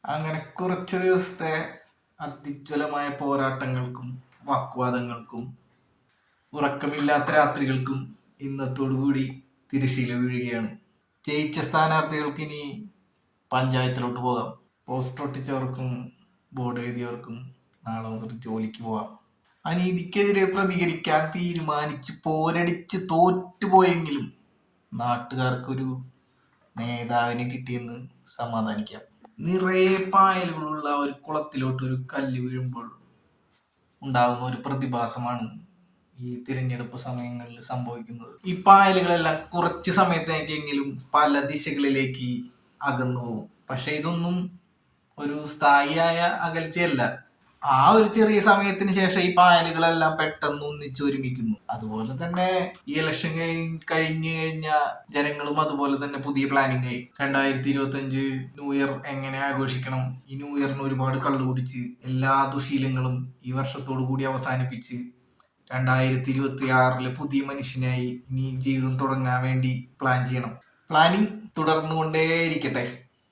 അങ്ങനെ കുറച്ച് ദിവസത്തെ അതിജ്വലമായ പോരാട്ടങ്ങൾക്കും വാഗ്വാദങ്ങൾക്കും ഉറക്കമില്ലാത്ത രാത്രികൾക്കും ഇന്നത്തോടുകൂടി തിരശ്ശീല വീഴുകയാണ്. ജയിച്ച സ്ഥാനാർത്ഥികൾക്ക് ഇനി പഞ്ചായത്തിലോട്ട് പോകാം. പോസ്റ്റർ ഒട്ടിച്ചവർക്കും ബോർഡ് എഴുതിയവർക്കും നാളെ മുതൽ ജോലിക്ക് പോകാം. അനീതിക്കെതിരെ പ്രതികരിക്കാൻ തീരുമാനിച്ച് പോരടിച്ച് തോറ്റുപോയെങ്കിലും നാട്ടുകാർക്കൊരു നേതാവിനെ കിട്ടിയെന്ന് സമാധാനിക്കാം. നിറയെ പായലുകളുള്ള ഒരു കുളത്തിലോട്ട് ഒരു കല്ല് വീഴുമ്പോൾ ഉണ്ടാകുന്ന ഒരു പ്രതിഭാസമാണ് ഈ തിരഞ്ഞെടുപ്പ് സമയങ്ങളിൽ സംഭവിക്കുന്നത്. ഈ പായലുകളെല്ലാം കുറച്ച് സമയത്തേക്കെങ്കിലും പല ദിശകളിലേക്ക് അകന്നു പോകും. പക്ഷെ ഇതൊന്നും ഒരു സ്ഥായിയായ അകൽച്ചയല്ല. ആ ഒരു ചെറിയ സമയത്തിന് ശേഷം ഈ പായലുകളെല്ലാം പെട്ടെന്ന് ഒന്നിച്ചൊരുമിക്കുന്നു. അതുപോലെ തന്നെ ഈ ഇലക്ഷൻ കഴിഞ്ഞു കഴിഞ്ഞ ജനങ്ങളും അതുപോലെ തന്നെ പുതിയ പ്ലാനിങ് ആയി. 2025 ന്യൂ ഇയർ എങ്ങനെ ആഘോഷിക്കണം, ഈ ന്യൂ ഇയറിന് ഒരുപാട് കള്ളു കുടിച്ച് എല്ലാ ദുശീലങ്ങളും ഈ വർഷത്തോടു കൂടി അവസാനിപ്പിച്ച് 2026 പുതിയ മനുഷ്യനായി ഇനി ജീവിതം തുടങ്ങാൻ വേണ്ടി പ്ലാൻ ചെയ്യണം. പ്ലാനിങ് തുടർന്നുകൊണ്ടേയിരിക്കട്ടെ.